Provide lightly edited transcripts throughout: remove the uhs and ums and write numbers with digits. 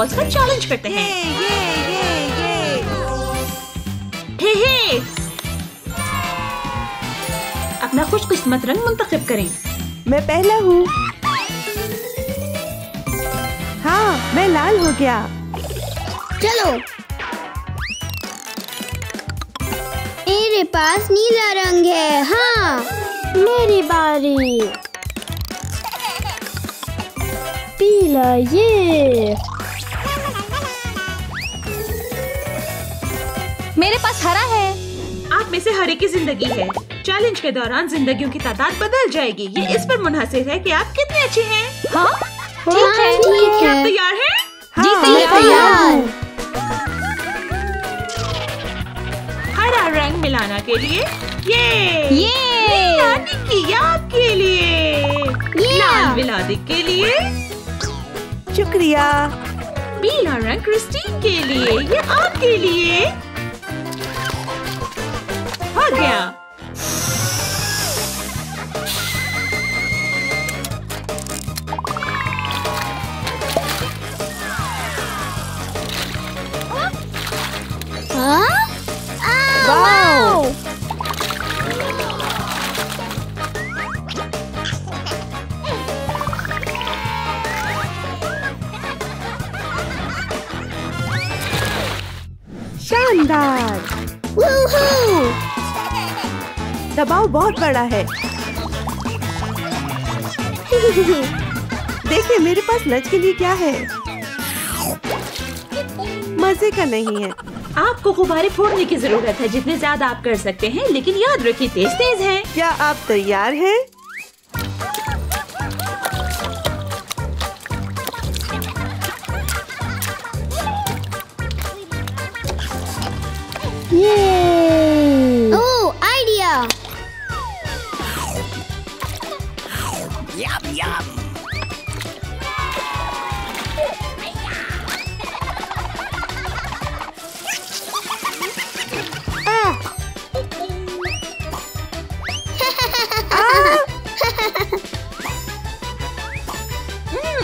Balls का challenge करते हैं। हे अपना खुशकिस्मत रंग मुंतखब करें। मैं पहला हूँ। हाँ, मैं लाल हो गया। चलो, मेरे पास नीला रंग है। हाँ, मेरी बारी। पीला, ये मेरे पास हरा है। आप में से हर एक की जिंदगी है। चैलेंज के दौरान जिंदगियों की तादाद बदल जाएगी। ये इस पर मुनहसिर है कि आप कितने अच्छे हैं। हाँ, ठीक है। क्या आप तैयार हैं? जी तैयार। हरा रंग मिलाना के लिए ये निकी आपके लिए, लाल मिलाने के लिए शुक्रिया। पीला रंग क्रिस्टीन के लिए, ये आपके लिए। हो गया। वाओ! शानदार। वूहू! दबाव बहुत बड़ा है। देखिए, मेरे पास लंच के लिए क्या है। मजे का नहीं है। आपको गुब्बारे फोड़ने की जरूरत है। जितने ज्यादा आप कर सकते हैं, लेकिन याद रखिए तेज तेज है। क्या आप तैयार हैं? ओह, आइडिया!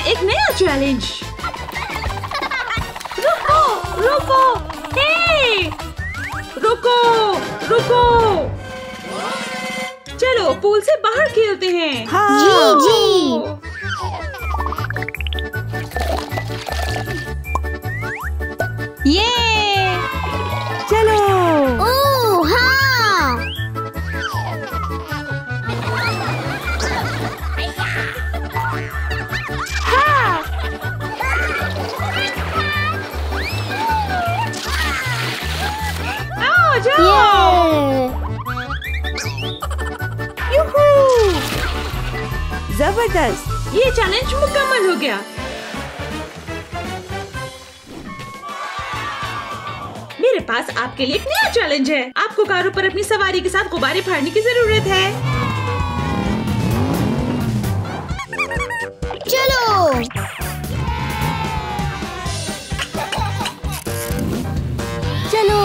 एक नया चैलेंज। रुको, रुको, हे! रुको, रुको। चलो पूल से बाहर खेलते हैं। हाँ। जी। ये चलो। ओह, हाँ! आओ जाओ। यूहू! जबरदस्त। ये चैलेंज मुकम्मल हो गया। मेरे पास आपके लिए एक नया चैलेंज है। आपको कारों पर अपनी सवारी के साथ गुब्बारे फाड़ने की जरूरत है। चलो, चलो।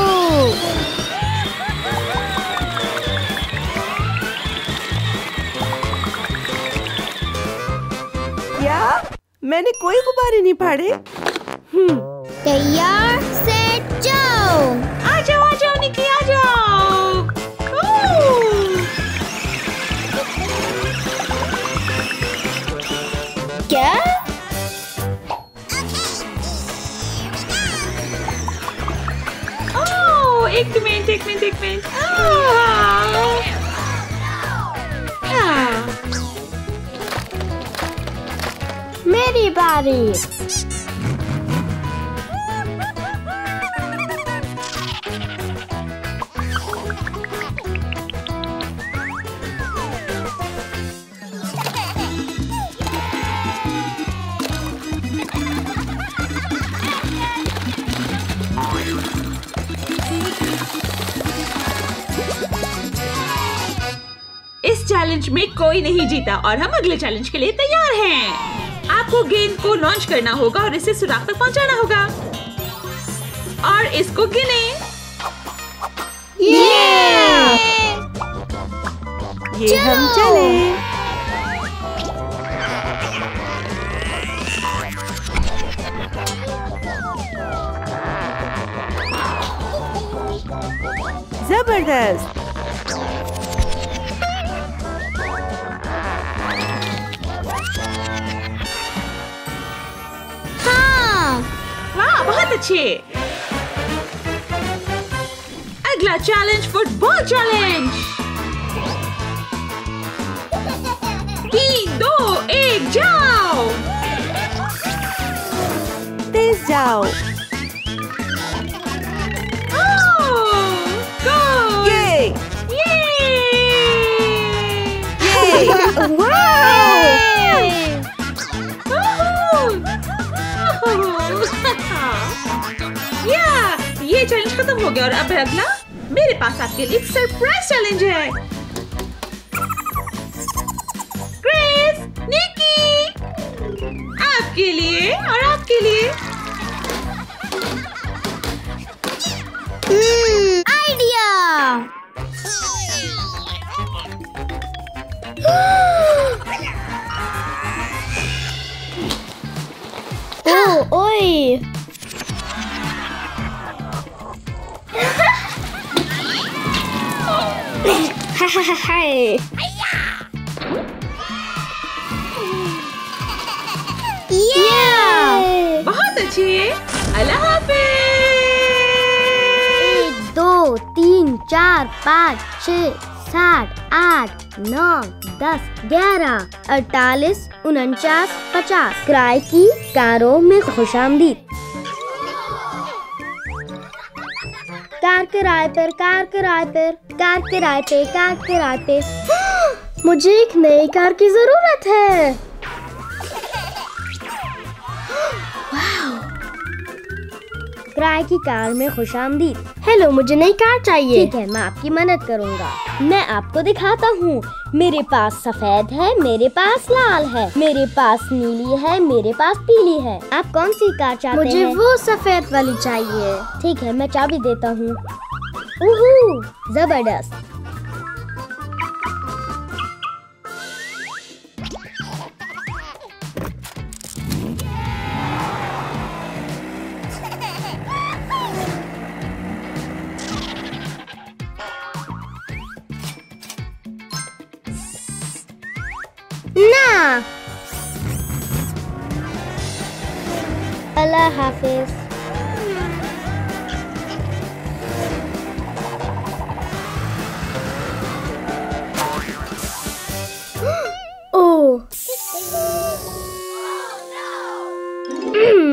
क्या? मैंने कोई गुब्बारे नहीं फाड़े। तैयार, सेट, जाओ! आ जाओ निकी, आ जाओ। क्या? एक मिनट। मेरी बारी। इस चैलेंज में कोई नहीं जीता और हम अगले चैलेंज के लिए तैयार हैं। आपको गेंद को लॉन्च करना होगा और इसे सुराख तक पहुंचाना होगा और इसको गिने। ये हम चले। जबरदस्त। हाँ। वाह, बहुत अच्छे। अगला चैलेंज फुटबॉल चैलेंज। 3, 2, 1 जाओ। तेज जाओ। ये ये चैलेंज खत्म हो गया और अब अगला मेरे पास आपके लिए सरप्राइज चैलेंज है। क्रिस, निकी, आपके लिए और आपके लिए। आइडिया। ओए। हाय। बहुत अच्छे। अल्लाह हाफिज। 1, 2, 3, 4, 5, 6, 7, 8, 9, 10, 11, 48, 49, 50। किराए की कारों में खुशामदीद। कार किराए पर, कार किराए पर, कार किराए पे, कार किराए पे। मुझे एक नई कार की जरूरत है। किराए की कार में खुशामदीद। हेलो, मुझे नई कार चाहिए। ठीक है, मैं आपकी मदद करूंगा। मैं आपको दिखाता हूँ। मेरे पास सफेद है, मेरे पास लाल है, मेरे पास नीली है, मेरे पास पीली है। आप कौन सी कार चाहते हैं? मुझे वो सफेद वाली चाहिए। ठीक है, मैं चाबी देता हूँ। जबरदस्त। ना। अल्लाह हाफिज।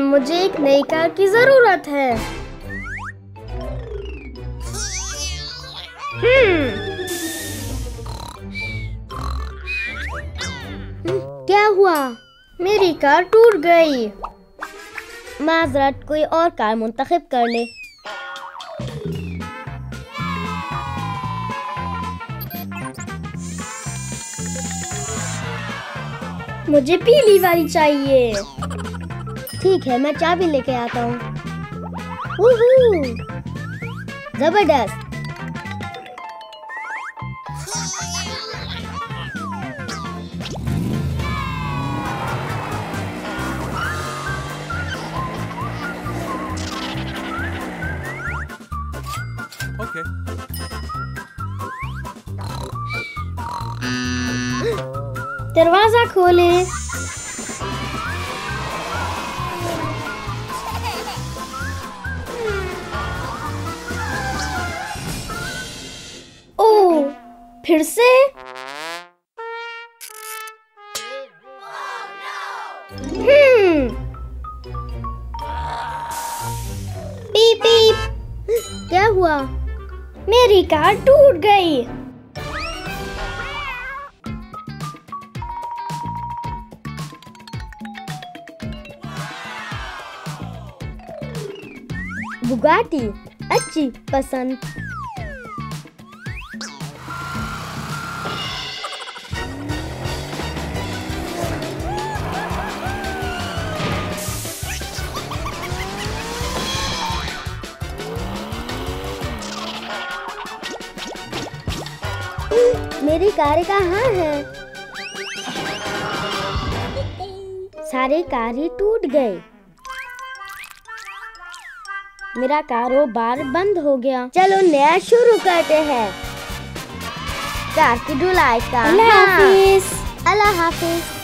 मुझे एक नई कार की जरूरत है। क्या हुआ? मेरी कार टूट गई। माजरत, कोई और कार मुंतखब कर ले। मुझे पीली वाली चाहिए। ठीक है, मैं चाबी लेके आता हूँ। जबरदस्त। Okay. दरवाजा खोले। ओह, फिर से? पीप पीप। क्या हुआ? मेरी कार टूट गई। बुगाटी अच्छी पसंद। मेरी कारें कहाँ हैं? सारे कार ही टूट गए। मेरा कारोबार बंद हो गया। चलो नया शुरू करते हैं। कार की धुलाई का। अल्लाह हाफिज।